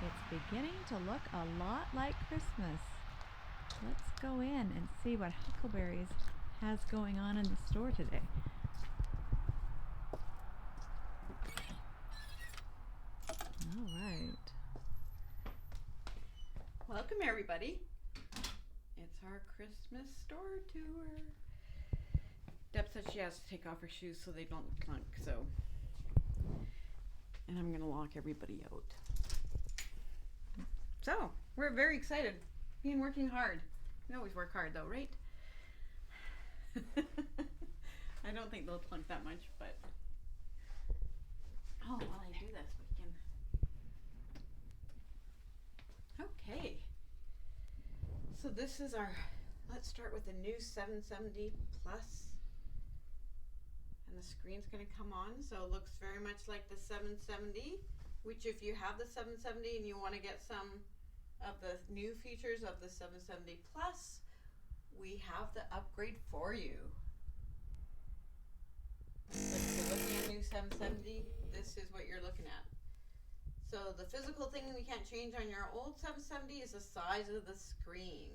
It's beginning to look a lot like Christmas. Let's go in and see what Huckleberry's has going on in the store today. All right. Welcome everybody. It's our Christmas store tour. Deb said she has to take off her shoes so they don't clunk, and I'm gonna lock everybody out. So, we're very excited. Been working hard. We always work hard though, right? I don't think they'll clunk that much, but while I do this, we can. Okay. So this is let's start with the new 770 Plus. And the screen's going to come on, so it looks very much like the 770, which if you have the 770 and you want to get some of the new features of the 770 Plus, we have the upgrade for you. If you're looking at new 770, this is what you're looking at. So the physical thing we can't change on your old 770 is the size of the screen.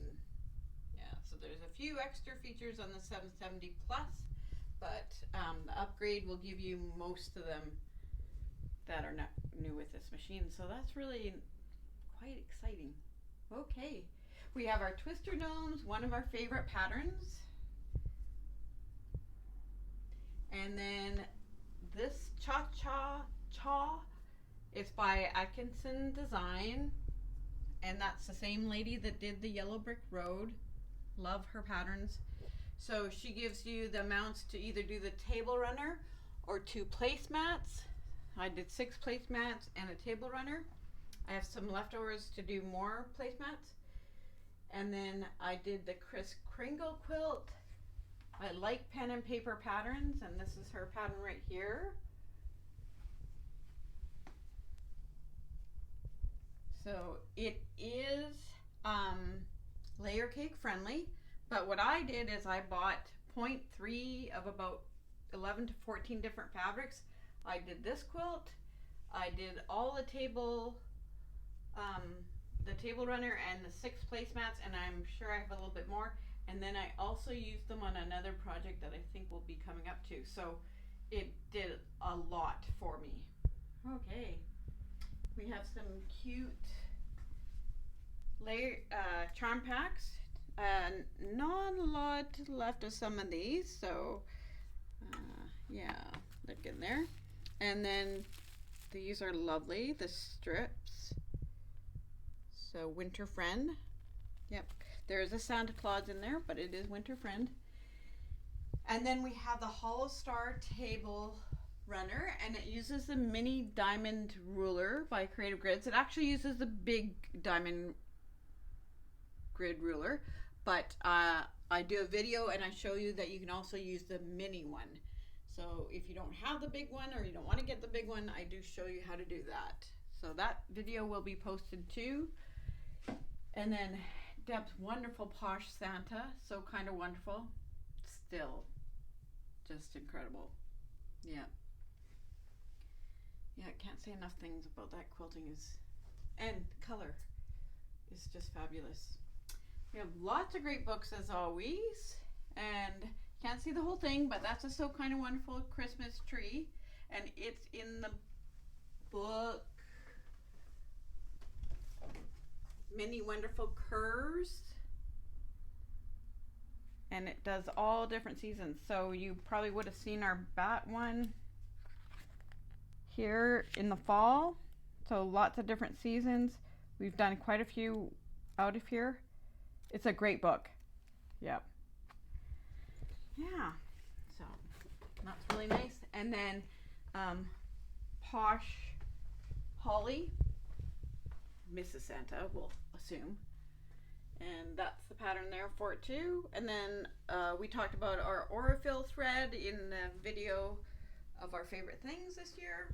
Yeah, so there's a few extra features on the 770 Plus, but the upgrade will give you most of them that are not new with this machine. So that's really quite exciting. Okay, we have our twister domes, one of our favorite patterns. And then this Cha-Cha is by Atkinson Design, and that's the same lady that did the Yellow Brick Road. Love her patterns. So she gives you the mounts to either do the table runner or 2 placemats. I did 6 placemats and a table runner. I have some leftovers to do more placemats. And then I did the Kringle quilt. I like pen and paper patterns, and this is her pattern right here. So it is layer cake friendly, but what I did is I bought 0.3 of about 11 to 14 different fabrics. I did this quilt, I did all the table runner and the 6 placemats, and I'm sure I have a little bit more. And then I also used them on another project that I think will be coming up too. So it did a lot for me. Okay. We have some cute layer charm packs. Not a lot left of some of these, so yeah, look in there. And then these are lovely, the strips. So Winter Friend. Yep, there is a Santa Claus in there, but it is Winter Friend. And then we have the Holostar table runner, and it uses the mini diamond ruler by Creative Grids. It actually uses the big diamond grid ruler, but I do a video and I show you that you can also use the mini one. So if you don't have the big one or you don't want to get the big one, I do show you how to do that. So that video will be posted too. And then Deb's wonderful posh Santa, so kind of wonderful, still just incredible. Yeah, I can't say enough things about that quilting and color is just fabulous. We have lots of great books as always, and can't see the whole thing, but that's a So Kind of Wonderful Christmas Tree, and it's in the book Many Wonderful Curves, and it does all different seasons. So you probably would have seen our bat one here in the fall, so lots of different seasons. We've done quite a few out of here. It's a great book. Yep. Yeah, so that's really nice. And then Posh Holly, Mrs. Santa, we'll assume. And that's the pattern there for it too. And then we talked about our Aurifil thread in the video of our favorite things this year.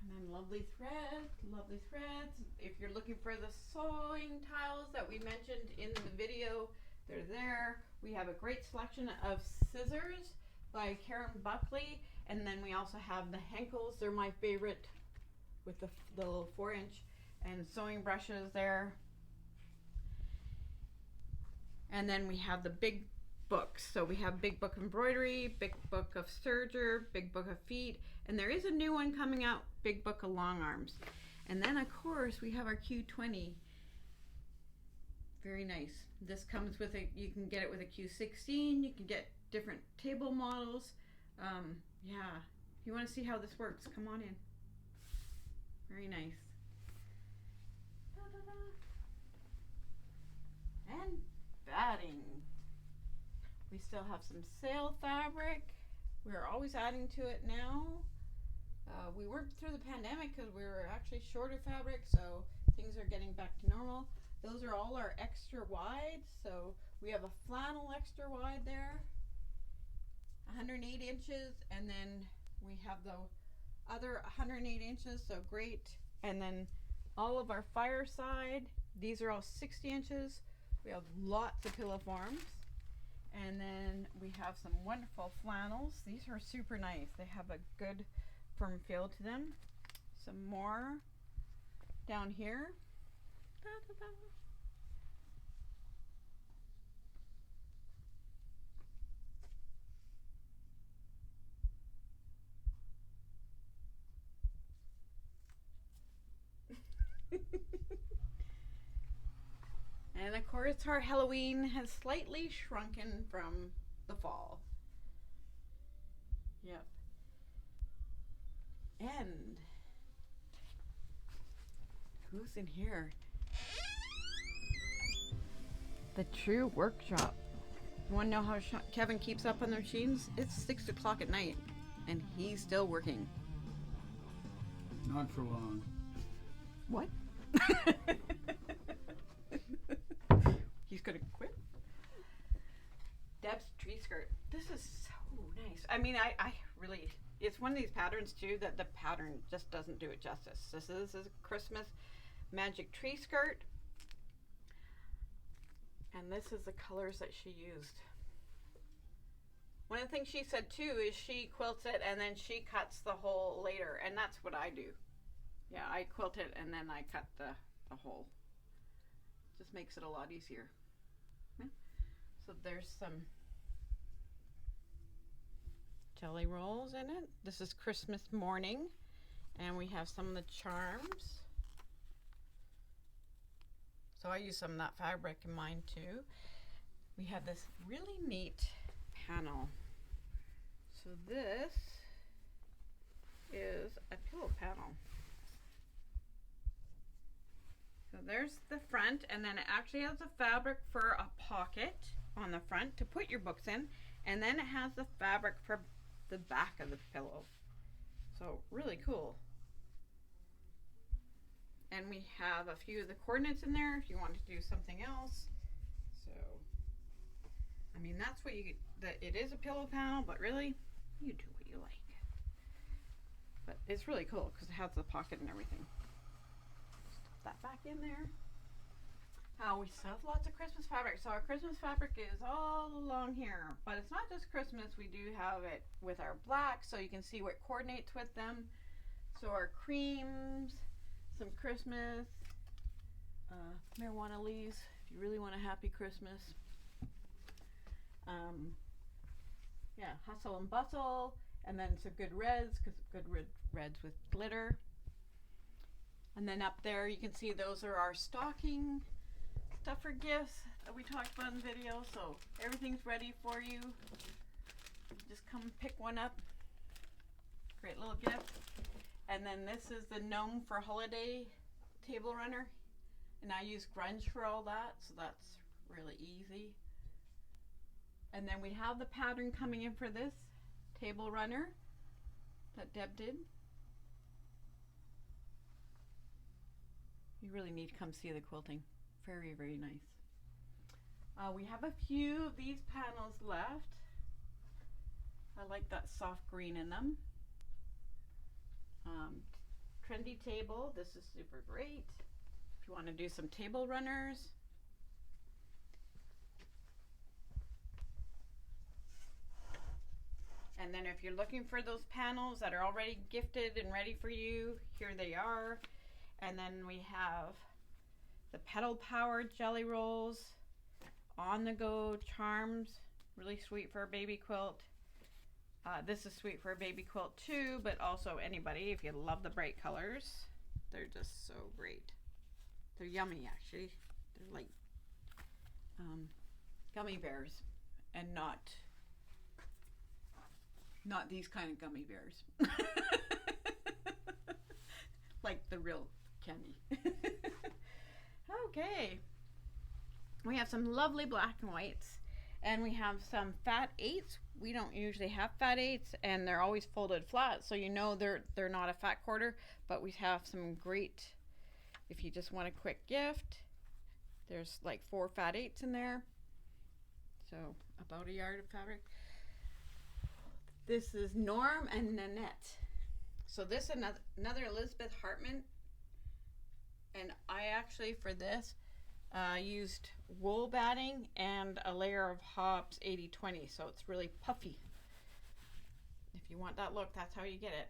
And then lovely threads. If you're looking for the sewing tiles that we mentioned in the video, they're there. We have a great selection of scissors by Karen Buckley, and then we also have the Henkels. They're my favorite with the little 4-inch, and sewing brushes there. And then we have the big books. So we have Big Book of Embroidery, Big Book of Serger, Big Book of Feet, and there is a new one coming out, Big Book of Long Arms. And then of course we have our Q20. Very nice. This comes with you can get it with a Q16, you can get different table models. Yeah, if you want to see how this works, come on in. Very nice. Da-da-da. And batting. We still have some sale fabric. We're always adding to it now. We worked through the pandemic because we were actually short of fabric, so things are getting back to normal. Those are all our extra wide. So we have a flannel extra wide there, 108 inches, and then we have the other 108 inches, so great. And then all of our fireside, these are all 60 inches. We have lots of pillow forms. And then we have some wonderful flannels. These are super nice. They have a good firm feel to them. Some more down here. Da, da, da. And of course our Halloween has slightly shrunken from the fall. Yep. And who's in here? The True Workshop. You want to know how Kevin keeps up on the machines? It's 6 o'clock at night and he's still working. Not for long. What? He's gonna quit. Deb's tree skirt. This is so nice. I mean, I really, it's one of these patterns too that the pattern just doesn't do it justice. This is a Christmas magic tree skirt. And this is the colors that she used. One of the things she said too is she quilts it and then she cuts the hole later, and that's what I do. Yeah, I quilt it and then I cut the hole. Just makes it a lot easier. Yeah. So there's some jelly rolls in it. This is Christmas morning, and we have some of the charms. So I use some of that fabric in mine too. We have this really neat panel. So this is a pillow panel. So there's the front, and then it actually has the fabric for a pocket on the front to put your books in, and then it has the fabric for the back of the pillow. So really cool. And we have a few of the coordinates in there if you want to do something else. So, I mean, that's what you, that it is a pillow panel, but really, you do what you like. But it's really cool because it has the pocket and everything. Stuff that back in there. We still have lots of Christmas fabric. So our Christmas fabric is all along here, but it's not just Christmas. We do have it with our black, so you can see what coordinates with them. So our creams, some Christmas, marijuana leaves, if you really want a happy Christmas. Yeah, hustle and bustle, and then some good reds, because good reds with glitter. And then up there you can see those are our stocking stuffer gifts that we talked about in the video. So everything's ready for you. Just come pick one up. Great little gift. And then this is the gnome for holiday table runner, and I use grunge for all that, so that's really easy. And then we have the pattern coming in for this table runner that Deb did. You really need to come see the quilting. Very, very nice. We have a few of these panels left. I like that soft green in them. Trendy table. This is super great if you want to do some table runners. And then if you're looking for those panels that are already gifted and ready for you, here they are. And then we have the pedal powered jelly rolls, on the go charms, really sweet for a baby quilt. This is sweet for a baby quilt too, but also anybody if you love the bright colors. They're just so great. They're yummy actually. They're like gummy bears and not these kind of gummy bears. Like the real candy. Okay. We have some lovely black and whites, and we have some fat 8s. We don't usually have fat 8s, and they're always folded flat, so you know they're not a fat quarter, but we have some great, if you just want a quick gift, there's like 4 fat 8s in there, so about a yard of fabric. This is Norm and Nanette. So this is another Elizabeth Hartman, and I actually for this used wool batting and a layer of Hobbs 80/20, so it's really puffy. If you want that look, that's how you get it.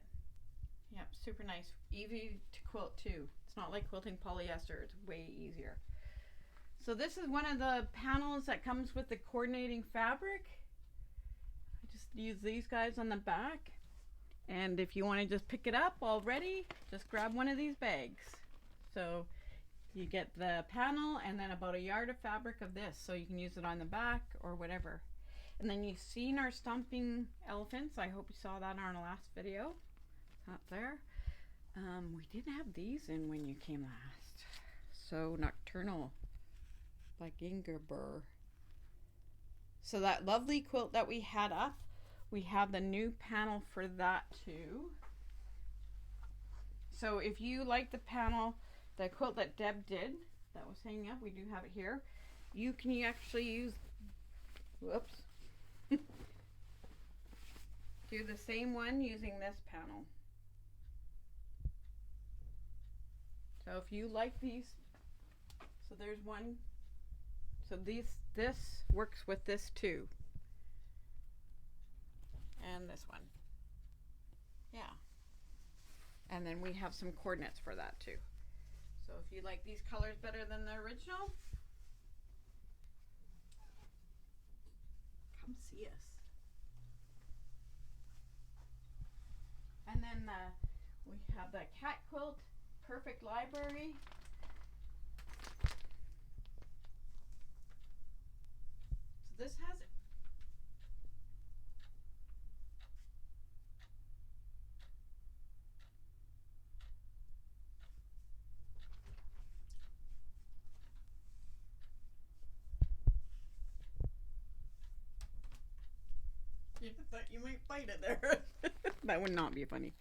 Yep, super nice. Easy to quilt too. It's not like quilting polyester, it's way easier. So this is one of the panels that comes with the coordinating fabric. I just use these guys on the back, and if you want to just pick it up already, just grab one of these bags. So you get the panel and then about a yard of fabric of this, so you can use it on the back or whatever. And then you've seen our stomping elephants. I hope you saw that in our last video. Not there. We didn't have these in when you came last. So Nocturnal by Gingerbur. So that lovely quilt that we had up, we have the new panel for that too. So if you like the panel, the quilt that Deb did, that was hanging up, we do have it here. You can actually use, whoops, do the same one using this panel. So if you like these, so there's one, so this works with this too. And this one. Yeah. And then we have some coordinates for that too. So if you like these colors better than the original, come see us. And then we have the cat quilt, Perfect Library. So this has you thought you might fight it there. That would not be funny.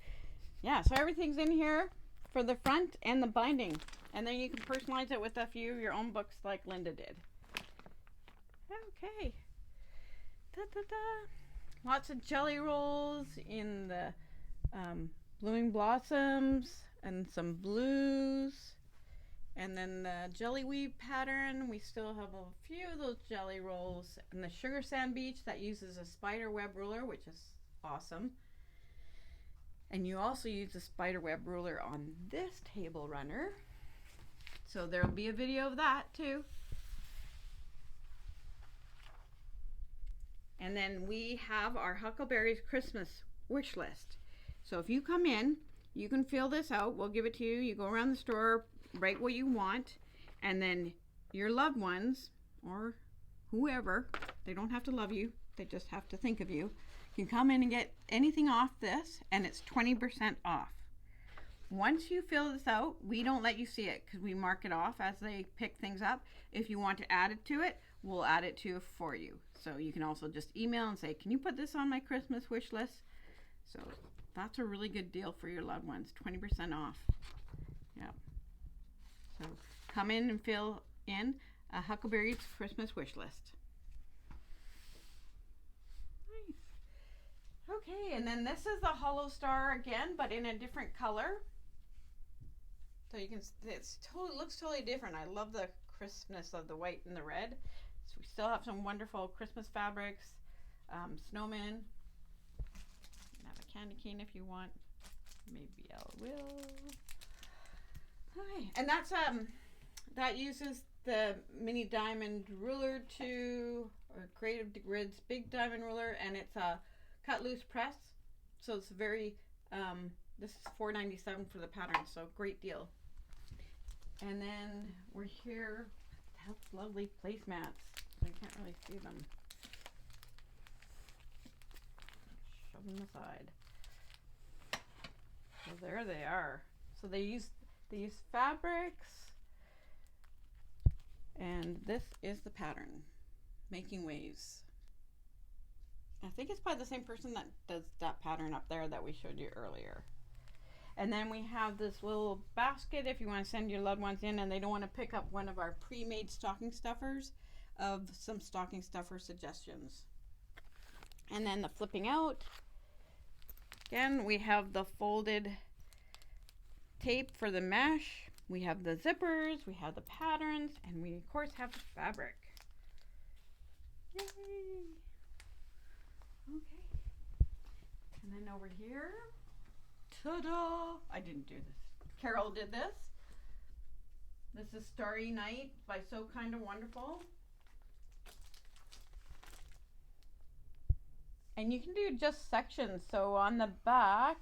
Yeah, so everything's in here for the front and the binding. And then you can personalize it with a few of your own books like Linda did. Okay. Da-da-da. Lots of jelly rolls in the Blooming Blossoms and some blues. And then the jelly weave pattern, we still have a few of those jelly rolls. And the Sugar Sand Beach that uses a spider web ruler, which is awesome. And you also use a spider web ruler on this table runner. So there'll be a video of that too. And then we have our Huckleberry's Christmas wish list. So if you come in, you can fill this out. We'll give it to you. You go around the store, write what you want, and then your loved ones or whoever, they don't have to love you, they just have to think of you, can come in and get anything off this, and it's 20% off. Once you fill this out, we don't let you see it because we mark it off as they pick things up. If you want to add it to it, we'll add it to for you. So you can also just email and say, can you put this on my Christmas wish list? So that's a really good deal for your loved ones, 20% off. Yep. So come in and fill in a Huckleberry's Christmas wish list. Nice. Okay, and then this is the Holostar again, but in a different color. So you can, looks totally different. I love the crispness of the white and the red. So we still have some wonderful Christmas fabrics, snowmen. have a candy cane if you want. Maybe I will. Hi. And that's that uses the mini diamond ruler or Creative Grid's big diamond ruler, and it's a cut loose press. So it's very this is $4.97 for the pattern, so great deal. And then we're here. That's lovely placemats. I can't really see them. Shove them aside. So there they are. So they use fabrics, and this is the pattern, Making Waves. I think it's by the same person that does that pattern up there that we showed you earlier. And then we have this little basket if you want to send your loved ones in and they don't want to pick up one of our pre-made stocking stuffers, of some stocking stuffer suggestions. And then the flipping out. Again, we have the folded tape for the mesh. We have the zippers, we have the patterns, and we of course have the fabric. Yay! Okay. And then over here, ta-da! I didn't do this. Carol did this. This is Starry Night by So Kind of Wonderful. And you can do just sections. So on the back,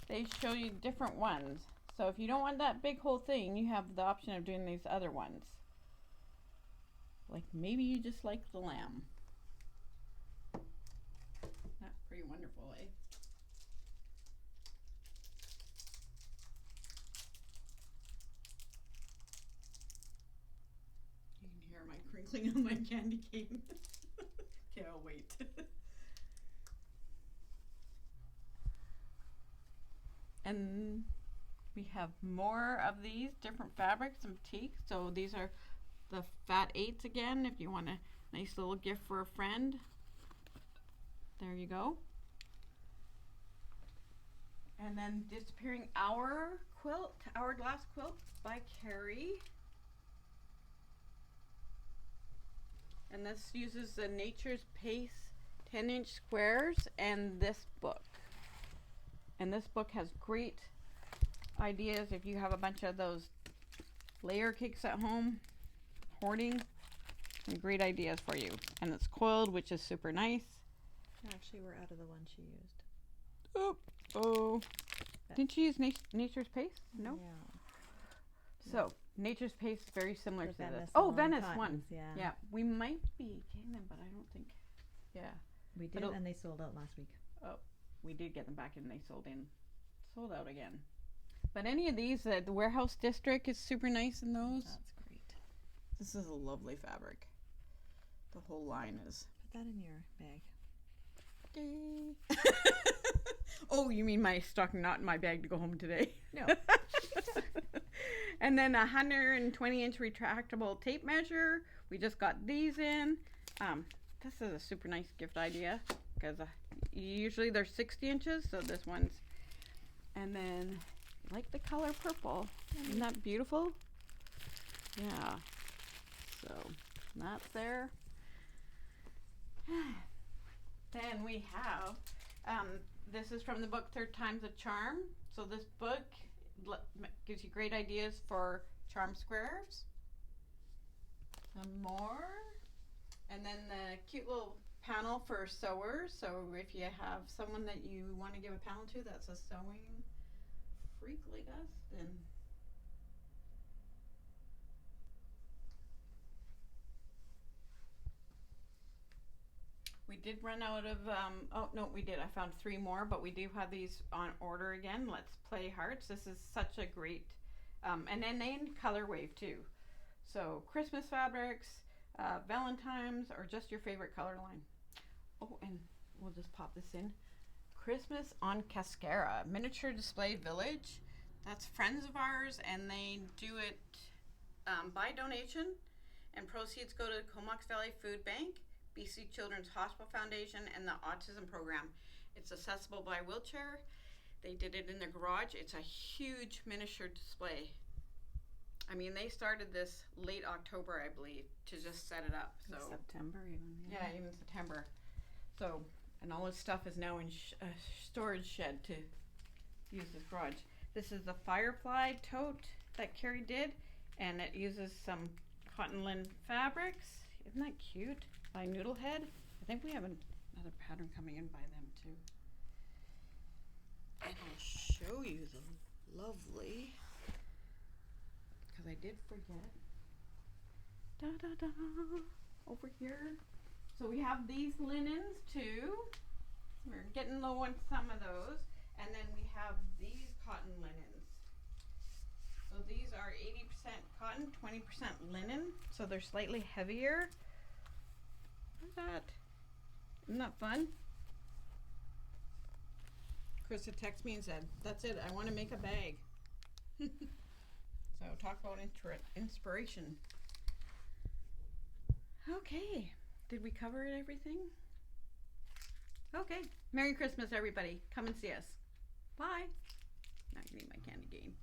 they show you different ones. So if you don't want that big whole thing, you have the option of doing these other ones. Like maybe you just like the lamb. That's pretty wonderful, eh? You can hear my crinkling on my candy cane. Okay, I'll wait. And we have more of these different fabrics and teak. So these are the fat 8s again if you want a nice little gift for a friend. There you go. And then Disappearing Hourglass Quilt by Carrie. And this uses the Nature's Pace 10-inch squares and this book. And this book has great ideas if you have a bunch of those layer cakes at home, hoarding, some great ideas for you. And it's coiled, which is super nice. Actually, we're out of the one she used. Oh. Didn't you use Nature's Pace? No? Yeah. So, Nature's Pace is very similar to Venice this. Oh, long Venice cottons, one. yeah. Yeah. We might be getting them, but I don't think. Yeah. We did, and they sold out last week. Oh, we did get them back and they sold out again. But any of these, the Warehouse District is super nice in those. That's great. This is a lovely fabric. The whole line is. Put that in your bag. Yay. Oh, you mean my stocking, not in my bag to go home today? No. And then a 120-inch retractable tape measure. We just got these in. This is a super nice gift idea because usually they're 60 inches, so this one's. And then, I like the color purple. Isn't that beautiful? Yeah. So that's there. Then we have, this is from the book Third Time's a Charm. So this book gives you great ideas for charm squares. Some more. And then the cute little panel for sewers. So if you have someone that you want to give a panel to that's a sewing freak like us, then we did run out of, oh no, we did. I found 3 more, but we do have these on order again. Let's Play Hearts. This is such a great, and then named color wave too. So Christmas fabrics, Valentine's, or just your favorite color line. Oh, and we'll just pop this in. Christmas on Cascara, Miniature Display Village. That's friends of ours, and they do it by donation, and proceeds go to Comox Valley Food Bank, BC Children's Hospital Foundation, and the Autism Program. It's accessible by wheelchair. They did it in their garage. It's a huge miniature display. I mean, they started this late October, I believe, to just set it up. So September even. yeah, even September. So And all his stuff is now in a storage shed to use his garage. This is the Firefly Tote that Carrie did, and it uses some cotton linen fabrics. Isn't that cute? By Noodlehead. I think we have another pattern coming in by them too. And I'll show you the lovely, because I did forget. Da da da, over here. So we have these linens too. We're getting low on some of those. And then we have these cotton linens. So these are 80% cotton, 20% linen. So they're slightly heavier. Look at that. Isn't that fun? Kris had texted me and said, that's it, I want to make a bag. So talk about inspiration. Okay, did we cover everything? Okay, Merry Christmas everybody. Come and see us. Bye. Now you need my candy cane.